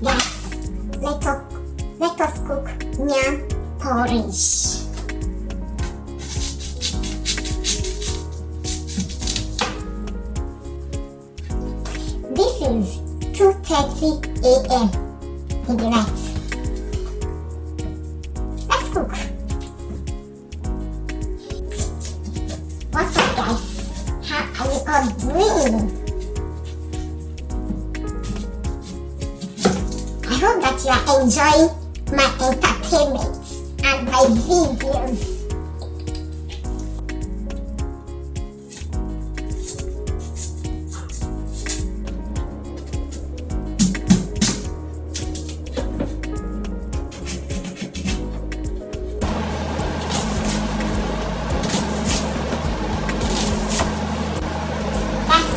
Guys, let us cook yam porridge. This is 2:30 a.m. in the night. Let's cook. What's up, guys? How are you all doing? I hope that you are enjoying my entertainment and my videos.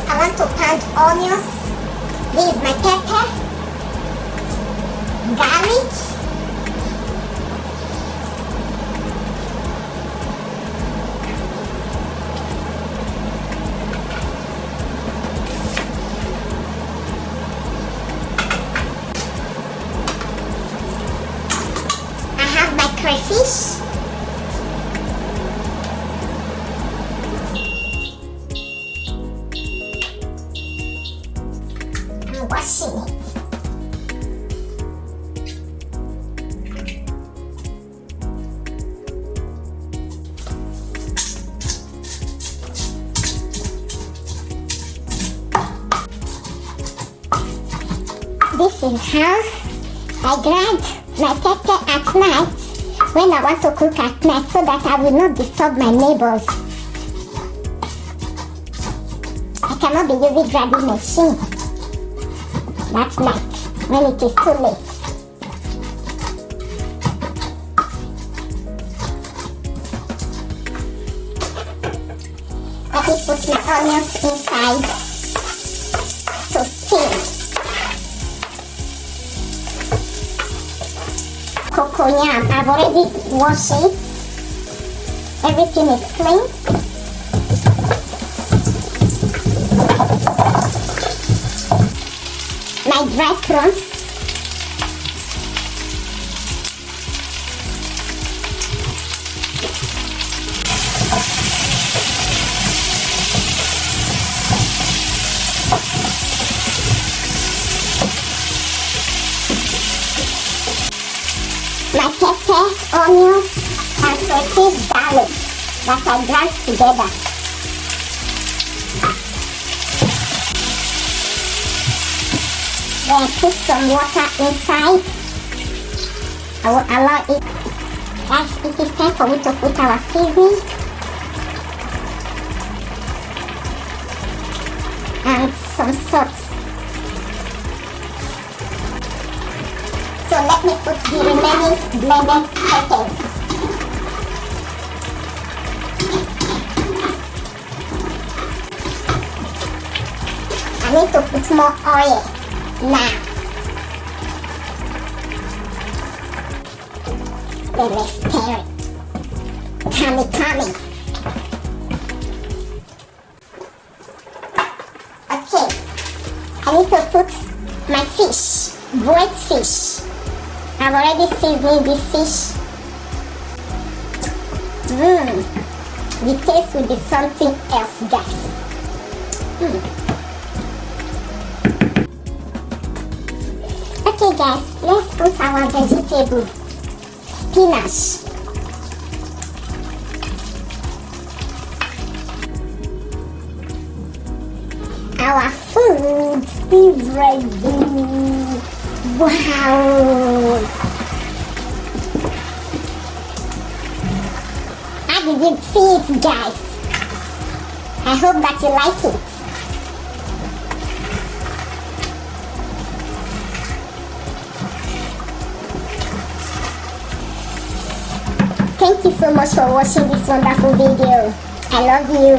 I want to pound onions. This is my pepper, garlic, I have my crayfish. Washing it. This is how I grind my pepper at night when I want to cook at night so that I will not disturb my neighbors. I cannot be using grinding machine. That's night, when it is too late. Let me put my onions inside to steam. Cocoa yam, I've already washed it. Everything is clean. My dry prawns. My pepper, onions, and sauteed garlic that I grind together. Then put some water inside. I will allow it. Guys, it is time for me to put our seasoning and some salt. So let me put the remaining blended peppers. I need to put more oil now. Then let's stir it. Tummy. Okay, I need to put my fish, boiled fish. I've already seasoned this fish. The taste will be something else, guys. Okay guys, let's put our vegetable, spinach. Our food is ready. Wow! How did you see it, guys? I hope that you like it. Thank you so much for watching this wonderful video. I love you.